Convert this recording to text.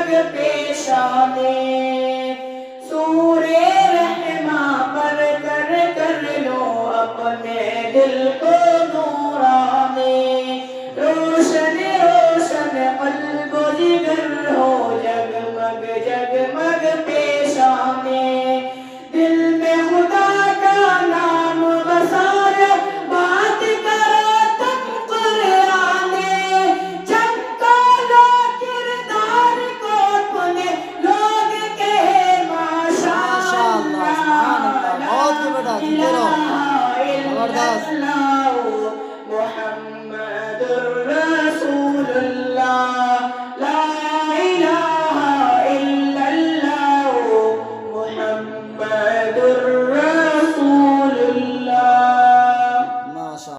जगमग पेशाने सूरे रहमा पर कर लो अपने दिल को नूरानी रोशन रोशन कल्ब जिगर हो जगमग जगमग पेशाने दिल में खुदा का नाम बसाया बात करो तुम कुराने चमका लो किरदार को अपने लोग कहे माशाअल्लाह बहुत ही बेटा सुनते रहो जबरदस्त मुहम्मदुर रसूलुल्लाह